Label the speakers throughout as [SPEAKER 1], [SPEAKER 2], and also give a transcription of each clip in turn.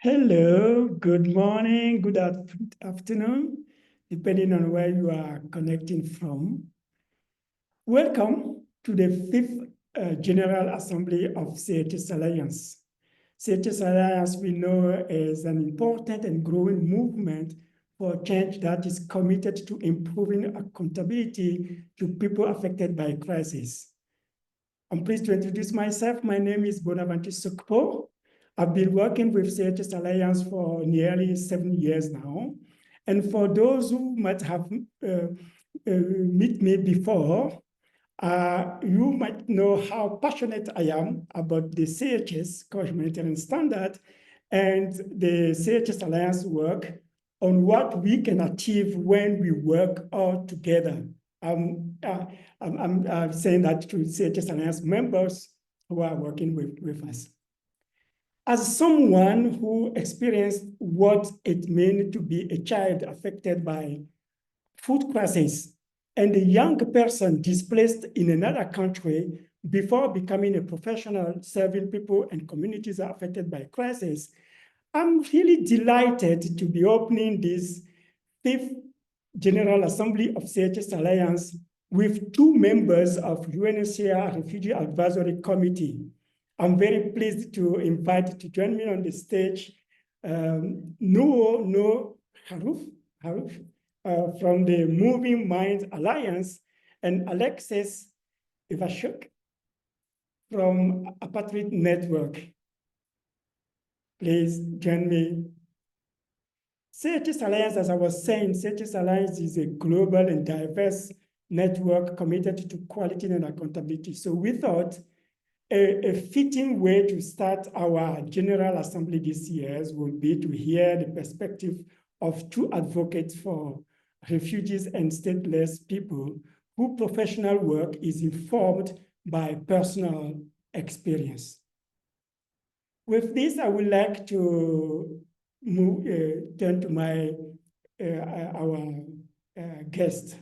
[SPEAKER 1] Hello, good morning, good afternoon, depending on where you are connecting from. Welcome to the fifth General Assembly of CHS Alliance. CHS Alliance we know is an important and growing movement for change that is committed to improving accountability to people affected by crisis. I'm pleased to introduce myself. My name is Bonaventure Sokpoh. I've been working with CHS Alliance for nearly 7 years now. And for those who might have met me before, you might know how passionate I am about the CHS, core humanitarian standard, and the CHS Alliance work on what we can achieve when we work all together. I'm saying that to CHS Alliance members who are working with us. As someone who experienced what it means to be a child affected by food crisis and a young person displaced in another country before becoming a professional serving people and communities affected by crisis, I'm really delighted to be opening this fifth General Assembly of CHS Alliance with two members of UNHCR Refugee Advisory Committee. I'm very pleased to invite to join me on the stage Nour Jarrouj from the Moving Minds Alliance and Aleksejs Ivashuk from Apatride Network. Please join me. CHS Alliance, as I was saying, CHS Alliance is a global and diverse network committed to quality and accountability. So we thought a fitting way to start our General Assembly this year would be to hear the perspective of two advocates for refugees and stateless people whose professional work is informed by personal experience. With this, I would like to turn to our guest.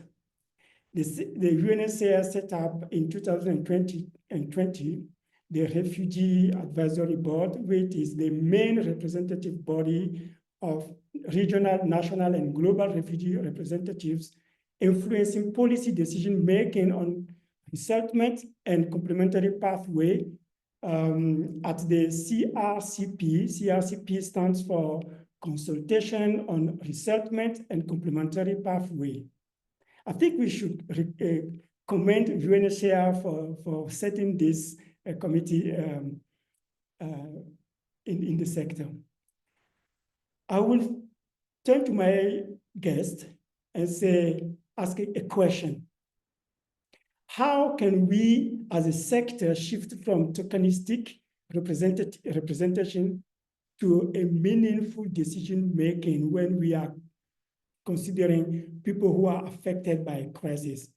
[SPEAKER 1] The UNHCR set up in 2020 the Refugee Advisory Board, which is the main representative body of regional, national, and global refugee representatives influencing policy decision-making on resettlement and complementary pathway at the CRCP. CRCP stands for Consultation on Resettlement and Complementary Pathway. I think we should commend UNHCR for setting this committee in the sector. I will turn to my guest and ask a question. How can we as a sector shift from tokenistic representation to a meaningful decision-making when we are considering people who are affected by crisis?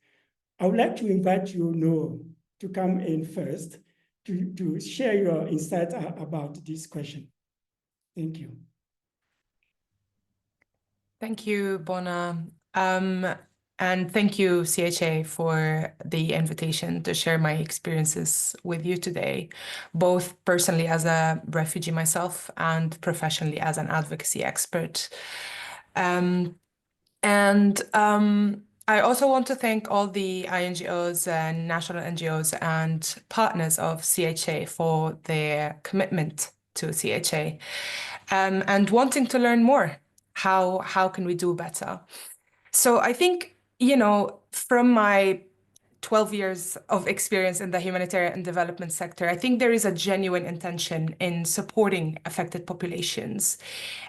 [SPEAKER 1] I would like to invite you, Nour, to come in first to share your insight about this question. Thank you.
[SPEAKER 2] Thank you, Bona. And thank you, CHA, for the invitation to share my experiences with you today, both personally as a refugee myself and professionally as an advocacy expert. I also want to thank all the INGOs and national NGOs and partners of CHA for their commitment to CHA and wanting to learn more. How can we do better? So I think, you know, from my 12 years of experience in the humanitarian and development sector, I think there is a genuine intention in supporting affected populations.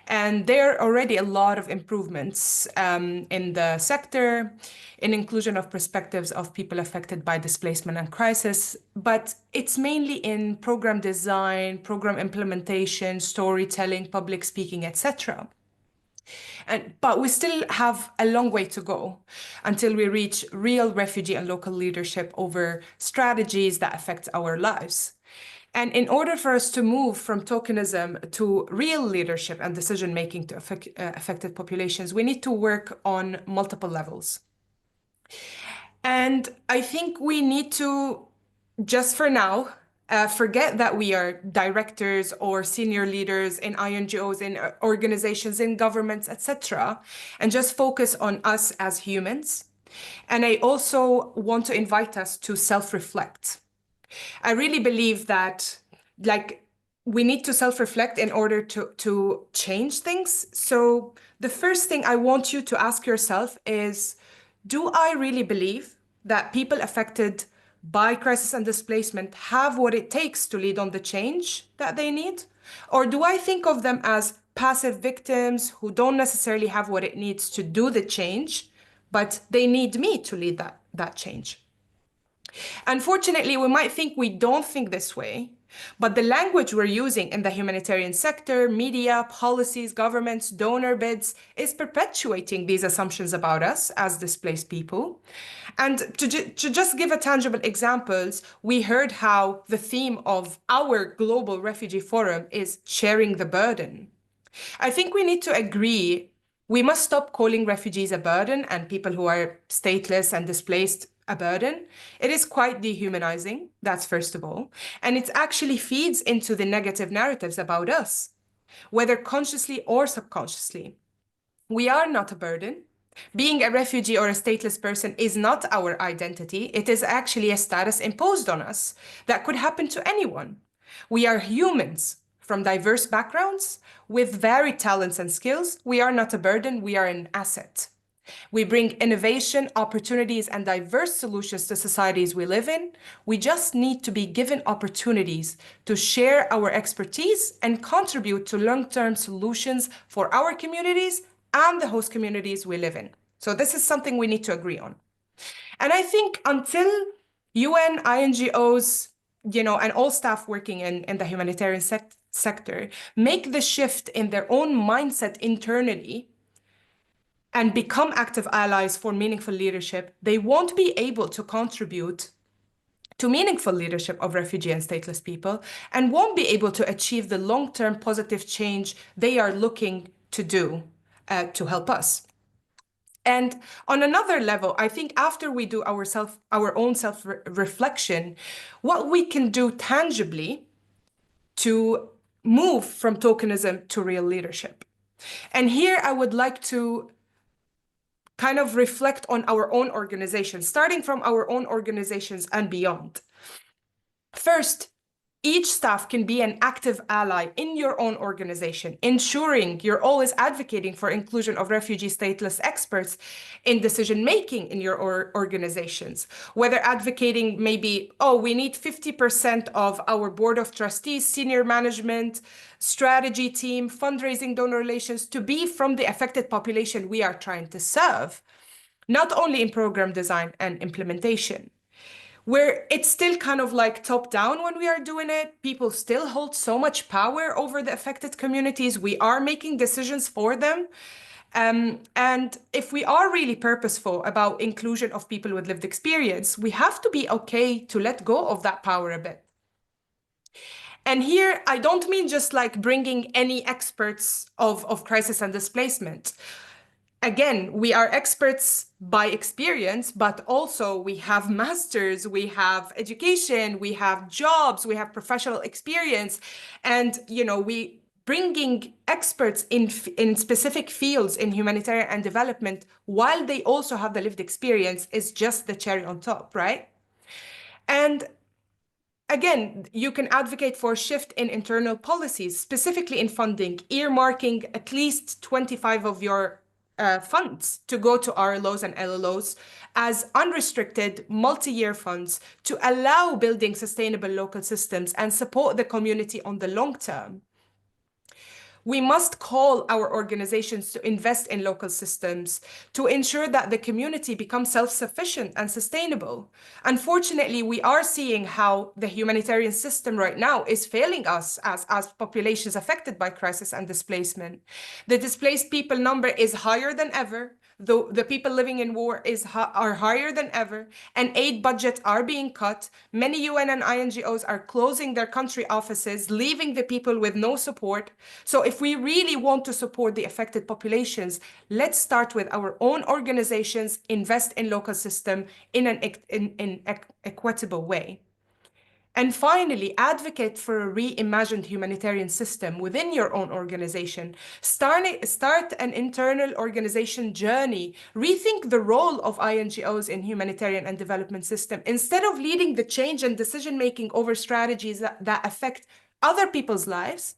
[SPEAKER 2] And there are already a lot of improvements in the sector, in inclusion of perspectives of people affected by displacement and crisis, but it's mainly in program design, program implementation, storytelling, public speaking, etc. But we still have a long way to go until we reach real refugee and local leadership over strategies that affect our lives. And in order for us to move from tokenism to real leadership and decision-making to affected populations, we need to work on multiple levels. And I think we need to, just for now, forget that we are directors or senior leaders in INGOs, in organizations, in governments, etc., and just focus on us as humans. And I also want to invite us to self-reflect. I really believe that, like, we need to self-reflect in order to change things. So the first thing I want you to ask yourself is, do I really believe that people affected by crisis and displacement have what it takes to lead on the change that they need? Or do I think of them as passive victims who don't necessarily have what it needs to do the change, but they need me to lead that change? Unfortunately, we might think we don't think this way, but the language we're using in the humanitarian sector, media, policies, governments, donor bids is perpetuating these assumptions about us as displaced people. And to just give a tangible examples, we heard how the theme of our Global Refugee Forum is sharing the burden. I think we need to agree we must stop calling refugees a burden and people who are stateless and displaced a burden. It is quite dehumanizing, that's first of all. And it actually feeds into the negative narratives about us, whether consciously or subconsciously. We are not a burden. Being a refugee or a stateless person is not our identity. It is actually a status imposed on us that could happen to anyone. We are humans from diverse backgrounds with varied talents and skills. We are not a burden, we are an asset. We bring innovation, opportunities, and diverse solutions to societies we live in. We just need to be given opportunities to share our expertise and contribute to long-term solutions for our communities and the host communities we live in. So this is something we need to agree on. And I think until UN, INGOs, and all staff working in the humanitarian sector make the shift in their own mindset internally and become active allies for meaningful leadership, they won't be able to contribute to meaningful leadership of refugee and stateless people and won't be able to achieve the long-term positive change they are looking to do to help us. And on another level, I think after we do our own self-reflection, what we can do tangibly to move from tokenism to real leadership. And here I would like to kind of reflect on our own organizations, starting from our own organizations and beyond. First, each staff can be an active ally in your own organization, ensuring you're always advocating for inclusion of refugee stateless experts in decision-making in your organizations. Whether advocating maybe, oh, we need 50% of our board of trustees, senior management, strategy team, fundraising, donor relations to be from the affected population we are trying to serve, not only in program design and implementation. Where it's still kind of like top down when we are doing it. People still hold so much power over the affected communities. We are making decisions for them. And if we are really purposeful about inclusion of people with lived experience, we have to be okay to let go of that power a bit. And here, I don't mean just like bringing any experts of crisis and displacement. Again, we are experts by experience, but also we have masters, we have education, we have jobs, we have professional experience. And, we bringing experts in specific fields in humanitarian and development while they also have the lived experience is just the cherry on top, right? And again, you can advocate for a shift in internal policies, specifically in funding, earmarking at least 25 of your funds to go to RLOs and LLOs as unrestricted multi-year funds to allow building sustainable local systems and support the community on the long term. We must call our organizations to invest in local systems to ensure that the community becomes self-sufficient and sustainable. Unfortunately, we are seeing how the humanitarian system right now is failing us as populations affected by crisis and displacement. The displaced people number is higher than ever. The people living in war are higher than ever, and aid budgets are being cut. Many UN and INGOs are closing their country offices, leaving the people with no support. So if we really want to support the affected populations, let's start with our own organizations, invest in local system in an equitable way. And finally, advocate for a reimagined humanitarian system within your own organization. Start an internal organization journey. Rethink the role of INGOs in humanitarian and development system. Instead of leading the change and decision-making over strategies that affect other people's lives,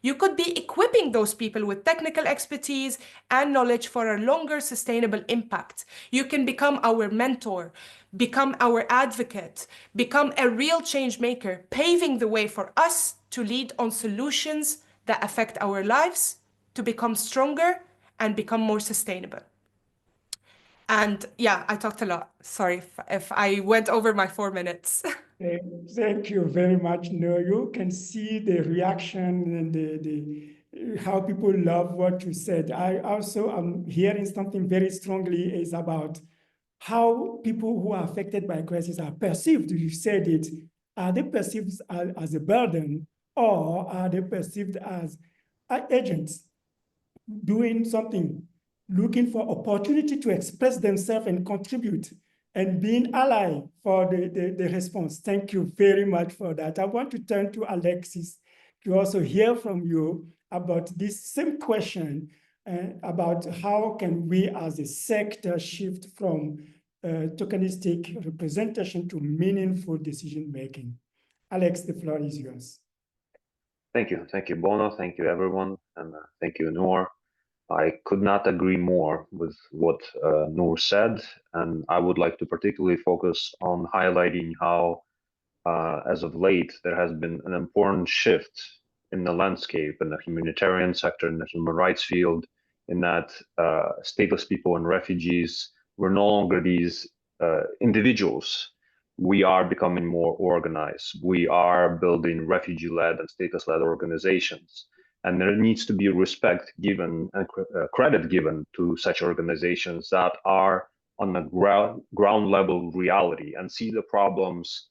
[SPEAKER 2] you could be equipping those people with technical expertise and knowledge for a longer sustainable impact. You can become our mentor, become our advocate, become a real change maker, paving the way for us to lead on solutions that affect our lives, to become stronger and become more sustainable. And yeah, I talked a lot. Sorry if I went over my 4 minutes.
[SPEAKER 1] Thank you very much, Nour. You can see the reaction and how people love what you said. I also am hearing something very strongly is about how people who are affected by crisis are perceived. You said it. Are they perceived as a burden, or are they perceived as agents doing something, looking for opportunity to express themselves and contribute, and being ally for the response? Thank you very much for that. I want to turn to Aleksejs to also hear from you about this same question about how can we as a sector shift from tokenistic representation to meaningful decision-making. Alex, the floor is yours.
[SPEAKER 3] Thank you, Bono. Thank you, everyone, and thank you, Nour. I could not agree more with what Nour said, and I would like to particularly focus on highlighting how, as of late, there has been an important shift in the landscape in the humanitarian sector, in the human rights field, in that stateless people and refugees were no longer these individuals. We are becoming more organized. We are building refugee-led and stateless-led organizations. And there needs to be respect given and credit given to such organizations that are on the ground level reality and see the problems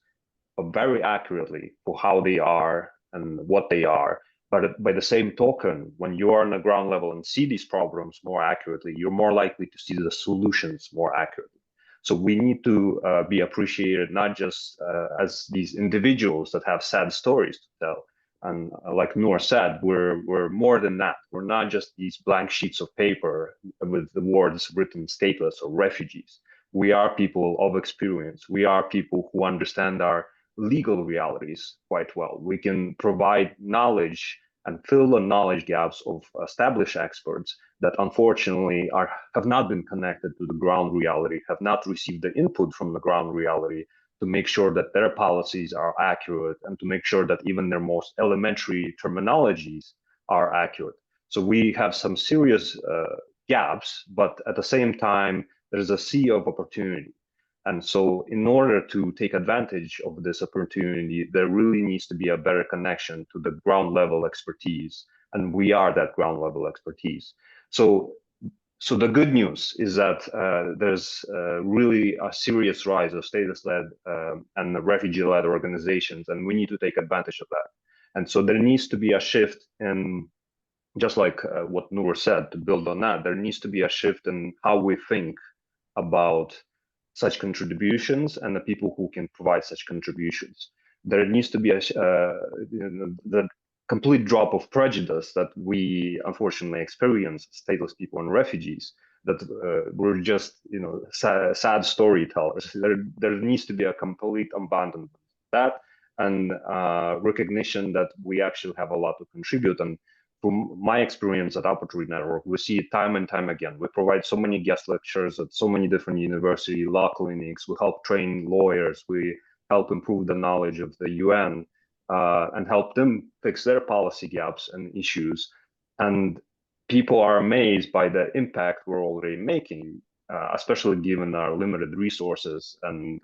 [SPEAKER 3] very accurately for how they are and what they are. But by the same token, when you are on the ground level and see these problems more accurately, you're more likely to see the solutions more accurately. So we need to be appreciated not just as these individuals that have sad stories to tell. And like Nour said, we're more than that. We're not just these blank sheets of paper with the words written stateless or refugees. We are people of experience. We are people who understand our legal realities quite well. We can provide knowledge and fill the knowledge gaps of established experts that unfortunately have not been connected to the ground reality, have not received the input from the ground reality to make sure that their policies are accurate and to make sure that even their most elementary terminologies are accurate. So we have some serious gaps, but at the same time, there's a sea of opportunity. And so in order to take advantage of this opportunity, there really needs to be a better connection to the ground level expertise. And we are that ground level expertise. So the good news is that there's really a serious rise of stateless-led and refugee-led organizations, and we need to take advantage of that. And so there needs to be a shift in, just like what Nour said, to build on that, there needs to be a shift in how we think about such contributions and the people who can provide such contributions. There needs to be the complete drop of prejudice that we unfortunately experience as stateless people and refugees, that we're just sad storytellers. There needs to be a complete abandonment of that and recognition that we actually have a lot to contribute. And from my experience at Apatride Network, we see it time and time again. We provide so many guest lectures at so many different university law clinics. We help train lawyers. We help improve the knowledge of the UN and help them fix their policy gaps and issues. And people are amazed by the impact we're already making, especially given our limited resources and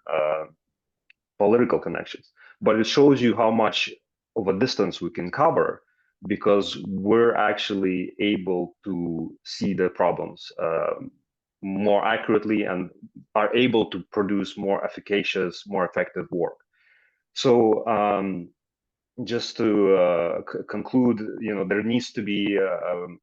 [SPEAKER 3] political connections. But it shows you how much of a distance we can cover, because we're actually able to see the problems more accurately and are able to produce more efficacious, more effective work. So just to conclude, there needs to be,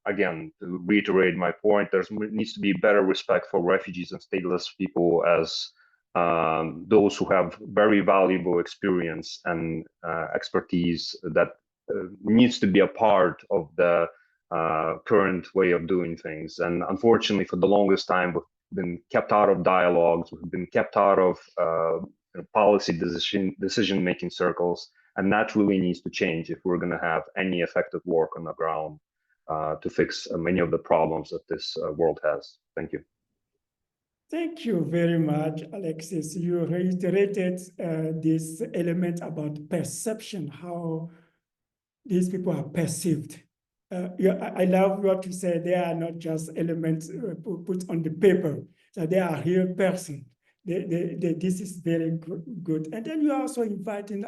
[SPEAKER 3] again, to reiterate my point, there needs to be better respect for refugees and stateless people as those who have very valuable experience and expertise that needs to be a part of the current way of doing things. And unfortunately, for the longest time, we've been kept out of dialogues, we've been kept out of policy decision-making circles, and that really needs to change if we're going to have any effective work on the ground to fix many of the problems that this world has. Thank you.
[SPEAKER 1] Thank you very much, Aleksejs. You reiterated this element about perception, how these people are perceived. Yeah, I love what you said. They are not just elements put on the paper. So they are real person. This is very good. And then you are also inviting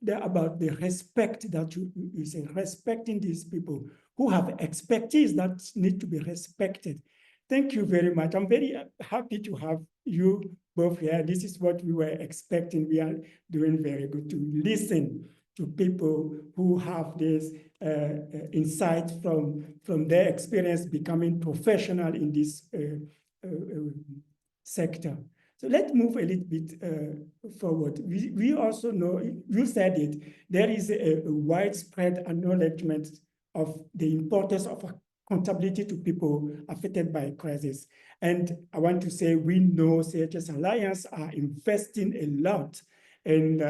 [SPEAKER 1] about the respect that you say, respecting these people who have expertise that need to be respected. Thank you very much. I'm very happy to have you both here. This is what we were expecting. We are doing very good to listen to people who have this insight from their experience becoming professional in this sector. So let's move a little bit forward. We also know, you said it, there is a widespread acknowledgement of the importance of accountability to people affected by crisis. And I want to say, we know CHS Alliance are investing a lot in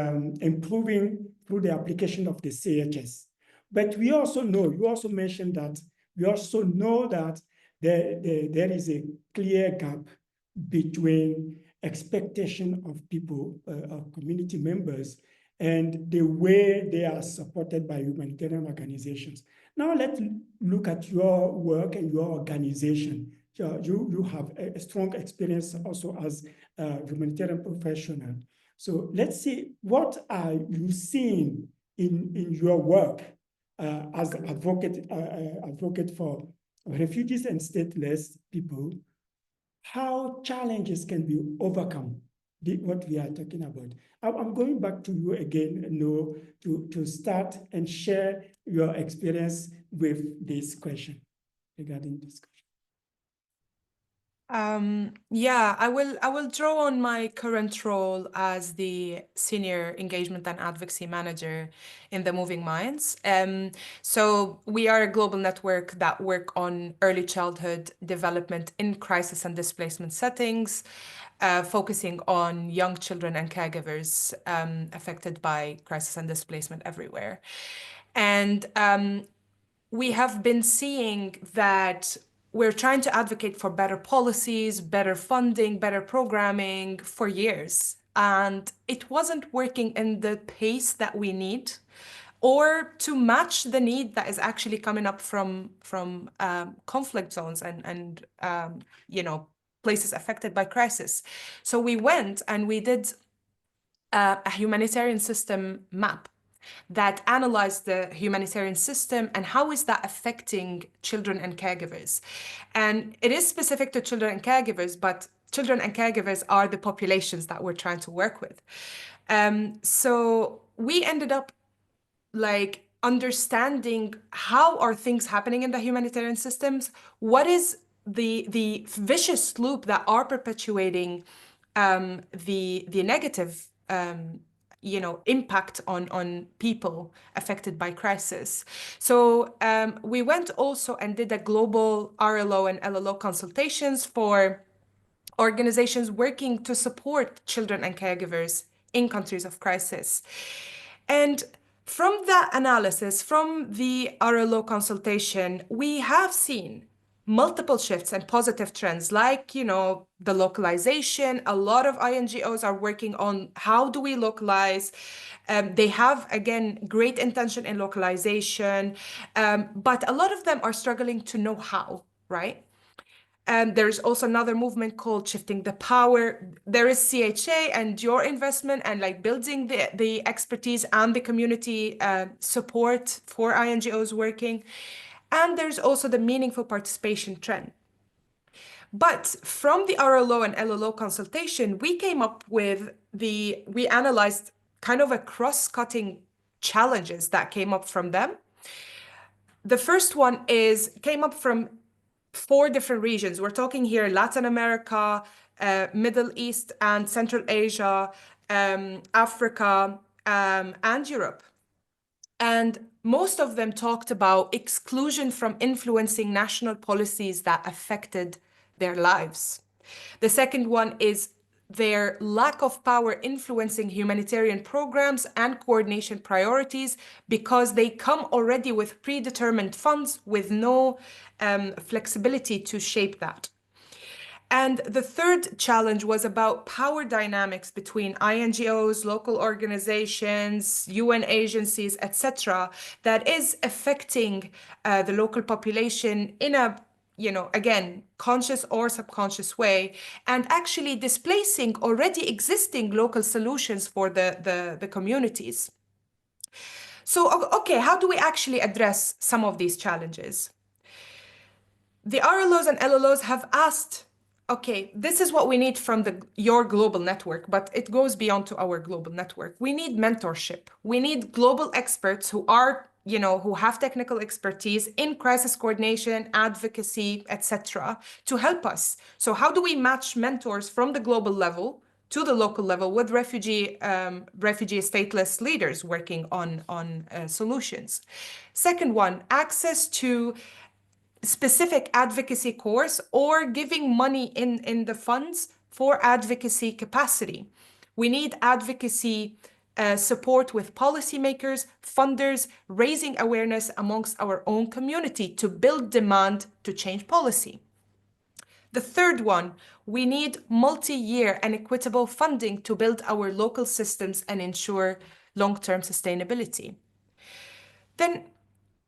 [SPEAKER 1] improving through the application of the CHS. But we also know, you also mentioned that, we also know that there is a clear gap between expectation of people, of community members, and the way they are supported by humanitarian organizations. Now let's look at your work and your organization. You have a strong experience also as a humanitarian professional. So let's see, what are you seeing in your work as advocate for refugees and stateless people? How challenges can be overcome, what we are talking about. I'm going back to you again, Nour, to start and share your experience with this question, regarding this question.
[SPEAKER 2] Yeah, I will draw on my current role as the Senior Engagement and Advocacy Manager in the Moving Minds. So we are a global network that work on early childhood development in crisis and displacement settings, focusing on young children and caregivers affected by crisis and displacement everywhere. And we have been seeing that we're trying to advocate for better policies, better funding, better programming for years. And it wasn't working in the pace that we need or to match the need that is actually coming up from conflict zones and you know, places affected by crisis. So we went and we did a humanitarian system map that analyzed the humanitarian system and how is that affecting children and caregivers. And it is specific to children and caregivers, but children and caregivers are the populations that we're trying to work with. So we ended up like understanding how are things happening in the humanitarian systems, what is the vicious loop that are perpetuating the negative you know, impact on people affected by crisis. So we went also and did a global RLO and LLO consultations for organizations working to support children and caregivers in countries of crisis. And from that analysis, from the RLO consultation, we have seen multiple shifts and positive trends, like, you know, the localization. A lot of INGOs are working on how do we localize. They have, again, great intention in localization, but a lot of them are struggling to know how, right? And there's also another movement called Shifting the Power. There is CHA and your investment and like building the expertise and the community support for INGOs working. And there's also the meaningful participation trend. But from the RLO and LLO consultation, we came up with we analyzed kind of a cross-cutting challenges that came up from them. The first one came up from 4 different regions. We're talking here Latin America, Middle East and Central Asia, Africa, and Europe. And most of them talked about exclusion from influencing national policies that affected their lives. The second one is their lack of power influencing humanitarian programs and coordination priorities because they come already with predetermined funds with no flexibility to shape that. And the third challenge was about power dynamics between INGOs, local organizations, UN agencies, etc., that is affecting the local population in a, again, conscious or subconscious way, and actually displacing already existing local solutions for the communities. So, okay, how do we actually address some of these challenges? The RLOs and LLOs have asked, okay, this is what we need from your global network, but it goes beyond to our global network. We need mentorship. We need global experts who are, who have technical expertise in crisis coordination, advocacy, etc., to help us. So how do we match mentors from the global level to the local level with refugee stateless leaders working on solutions? Second one, access to specific advocacy course or giving money in the funds for advocacy capacity. We need advocacy support with policymakers, funders, raising awareness amongst our own community to build demand to change policy. The third one, we need multi-year and equitable funding to build our local systems and ensure long-term sustainability. Then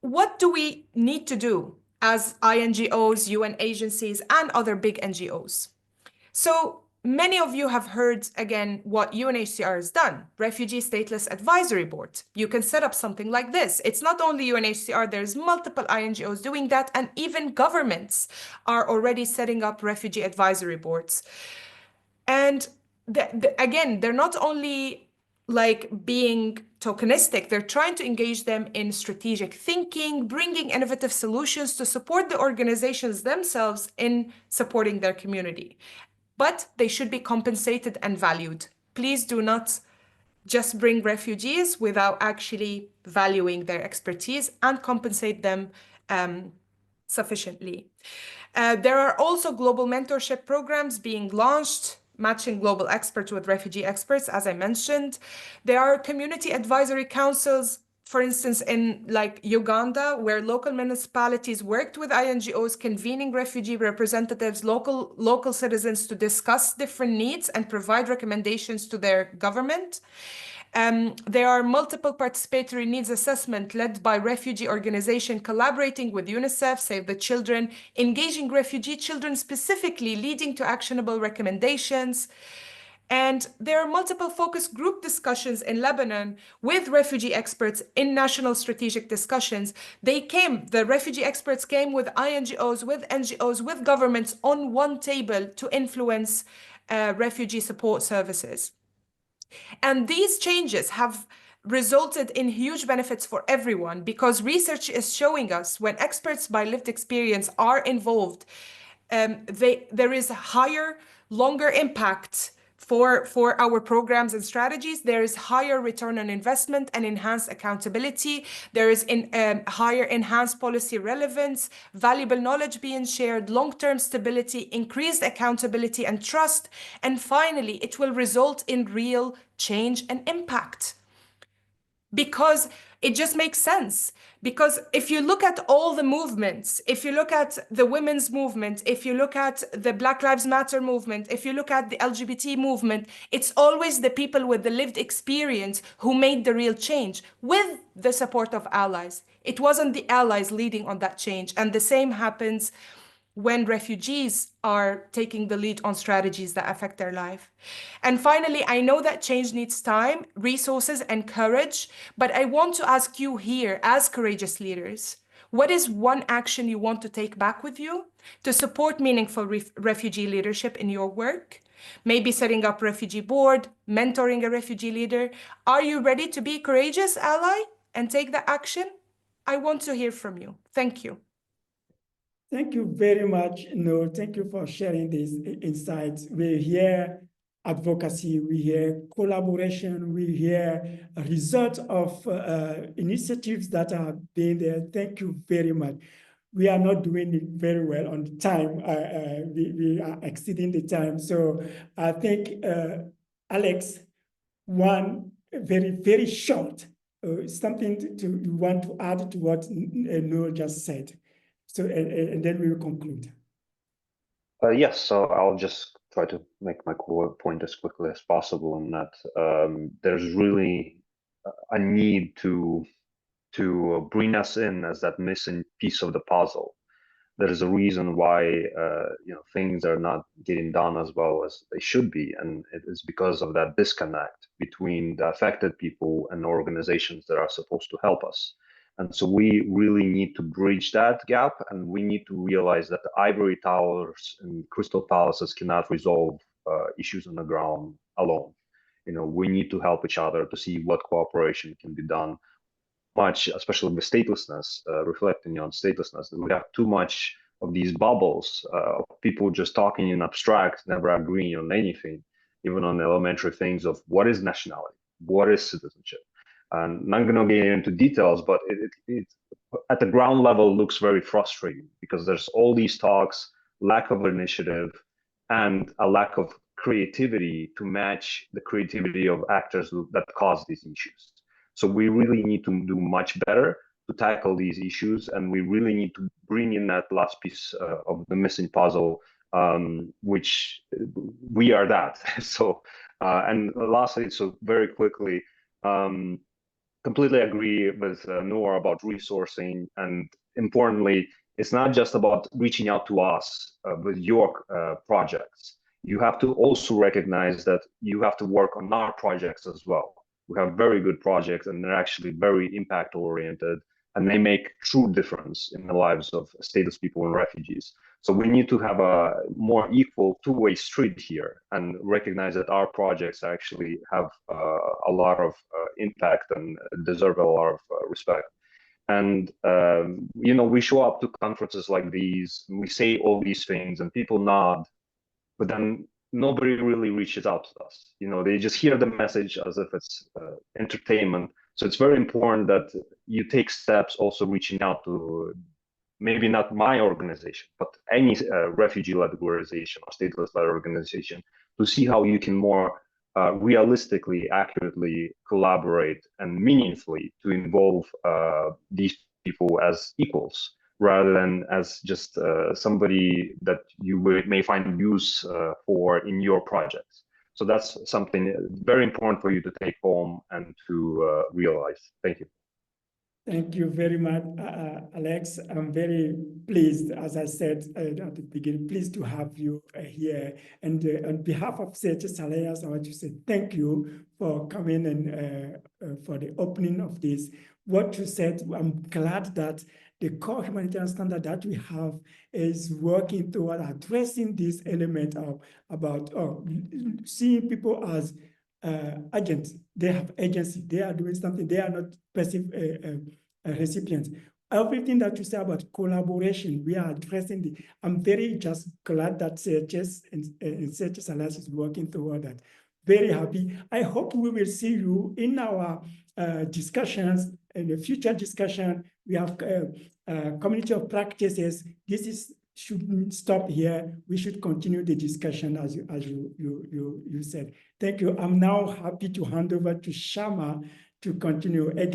[SPEAKER 2] what do we need to do as INGOs, UN agencies, and other big NGOs? So many of you have heard, again, what UNHCR has done, Refugee Stateless Advisory Board. You can set up something like this. It's not only UNHCR, there's multiple INGOs doing that, and even governments are already setting up refugee advisory boards. And again, they're not only like being tokenistic, they're trying to engage them in strategic thinking, bringing innovative solutions to support the organizations themselves in supporting their community. But they should be compensated and valued. Please do not just bring refugees without actually valuing their expertise and compensate them sufficiently. There are also global mentorship programs being launched, matching global experts with refugee experts, as I mentioned. There are community advisory councils, for instance, in like Uganda, where local municipalities worked with INGOs, convening refugee representatives, local citizens to discuss different needs and provide recommendations to their government. There are multiple participatory needs assessment led by refugee organization collaborating with UNICEF, Save the Children, engaging refugee children specifically, leading to actionable recommendations. And there are multiple focus group discussions in Lebanon with refugee experts in national strategic discussions. The refugee experts came with INGOs, with NGOs, with governments on one table to influence refugee support services. And these changes have resulted in huge benefits for everyone because research is showing us when experts by lived experience are involved, there is a higher, longer impact for our programs and strategies. There is higher return on investment and enhanced accountability. There is higher enhanced policy relevance, valuable knowledge being shared, long-term stability, increased accountability and trust. And finally, it will result in real change and impact. Because it just makes sense. Because if you look at all the movements, if you look at the women's movement, if you look at the Black Lives Matter movement, if you look at the LGBT movement, it's always the people with the lived experience who made the real change with the support of allies. It wasn't the allies leading on that change. And the same happens when refugees are taking the lead on strategies that affect their life. And finally, I know that change needs time, resources, and courage, but I want to ask you here, as courageous leaders, what is one action you want to take back with you to support meaningful refugee leadership in your work? Maybe setting up a refugee board, mentoring a refugee leader. Are you ready to be a courageous ally and take the action? I want to hear from you. Thank you.
[SPEAKER 1] Thank you very much, Nour. Thank you for sharing these insights. We hear advocacy, we hear collaboration, we hear a result of initiatives that are being there. Thank you very much. We are not doing it very well on the time. We are exceeding the time. So I think, Alex, one very short, something you want to add to what Nour just said. So, and then we will conclude.
[SPEAKER 3] Yes, so I'll just try to make my core point as quickly as possible in that there's really a need to bring us in as that missing piece of the puzzle. There is a reason why things are not getting done as well as they should be, and it is because of that disconnect between the affected people and organizations that are supposed to help us. And so we really need to bridge that gap, and we need to realize that the ivory towers and crystal palaces cannot resolve issues on the ground alone. We need to help each other to see what cooperation can be done. Much, especially with statelessness, reflecting on statelessness, we have too much of these bubbles of people just talking in abstract, never agreeing on anything, even on elementary things of what is nationality, what is citizenship. And I'm not going to get into details, but it at the ground level looks very frustrating because there's all these talks, lack of initiative, and a lack of creativity to match the creativity of actors that cause these issues. So we really need to do much better to tackle these issues, and we really need to bring in that last piece of the missing puzzle, which we are that. So, and lastly, so very quickly, completely agree with Nour about resourcing, and importantly, it's not just about reaching out to us with your projects. You have to also recognize that you have to work on our projects as well. We have very good projects, and they're actually very impact oriented, and they make true difference in the lives of stateless people and refugees. So we need to have a more equal two-way street here and recognize that our projects actually have a lot of impact and deserve a lot of respect. And we show up to conferences like these, we say all these things, and people nod, but then nobody really reaches out to us. They just hear the message as if it's entertainment. So it's very important that you take steps also reaching out to maybe not my organization, but any refugee-led organization or stateless-led organization to see how you can more realistically, accurately collaborate and meaningfully to involve these people as equals, rather than as just somebody that you may find use for in your projects. So that's something very important for you to take home and to realize. Thank you.
[SPEAKER 1] Thank you very much, Alex. I'm very pleased, as I said at the beginning, pleased to have you here. And on behalf of CHSA Alliance, I want to say thank you for coming and for the opening of this. What you said, I'm glad that the core humanitarian standard that we have is working toward addressing this element of about seeing people as agents. They have agency. They are doing something. They are not passive recipients. Everything that you say about collaboration, we are addressing I'm very just glad that CHS and CHS Alliance is working toward that. Very happy. I hope we will see you in our discussions, in the future discussion. We have community of practices. This shouldn't stop here. We should continue the discussion as you said. Thank you. I'm now happy to hand over to Shama to continue. Again,